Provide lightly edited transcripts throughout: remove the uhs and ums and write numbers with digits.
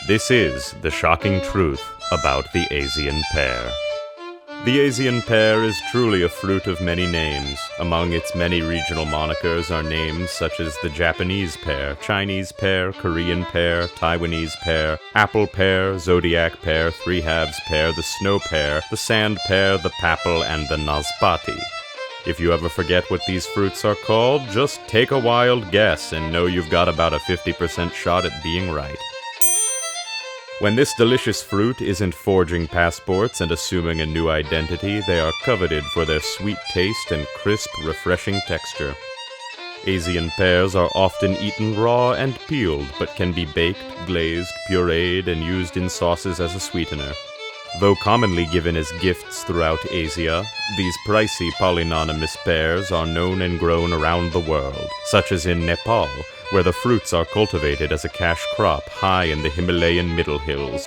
This is the shocking truth about the Asian pear. The Asian pear is truly a fruit of many names. Among its many regional monikers are names such as the Japanese pear, Chinese pear, Korean pear, Taiwanese pear, apple pear, zodiac pear, three-halves pear, the snow pear, the sand pear, the papal, and the naspati. If you ever forget what these fruits are called, just take a wild guess and know you've got about a 50% shot at being right. When this delicious fruit isn't forging passports and assuming a new identity, they are coveted for their sweet taste and crisp, refreshing texture. Asian pears are often eaten raw and peeled, but can be baked, glazed, pureed, and used in sauces as a sweetener. Though commonly given as gifts throughout Asia, these pricey polynonymous pears are known and grown around the world, such as in Nepal, where the fruits are cultivated as a cash crop high in the Himalayan middle hills.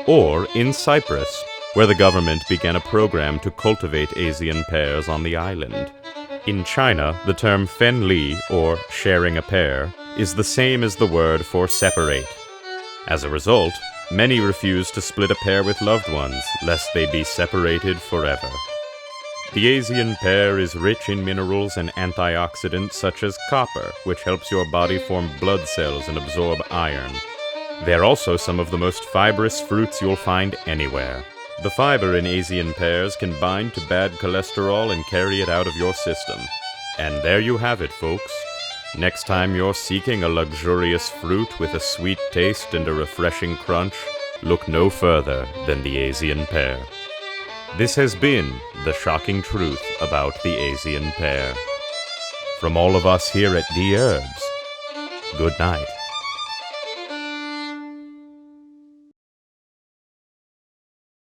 Or in Cyprus, where the government began a program to cultivate Asian pears on the island. In China, the term fenli, or sharing a pear, is the same as the word for separate. As a result, many refuse to split a pear with loved ones, lest they be separated forever. The Asian pear is rich in minerals and antioxidants such as copper, which helps your body form blood cells and absorb iron. They're also some of the most fibrous fruits you'll find anywhere. The fiber in Asian pears can bind to bad cholesterol and carry it out of your system. And there you have it, folks. Next time you're seeking a luxurious fruit with a sweet taste and a refreshing crunch, look no further than the Asian pear. This has been the shocking truth about the Asian pear. From all of us here at Dherbs, good night.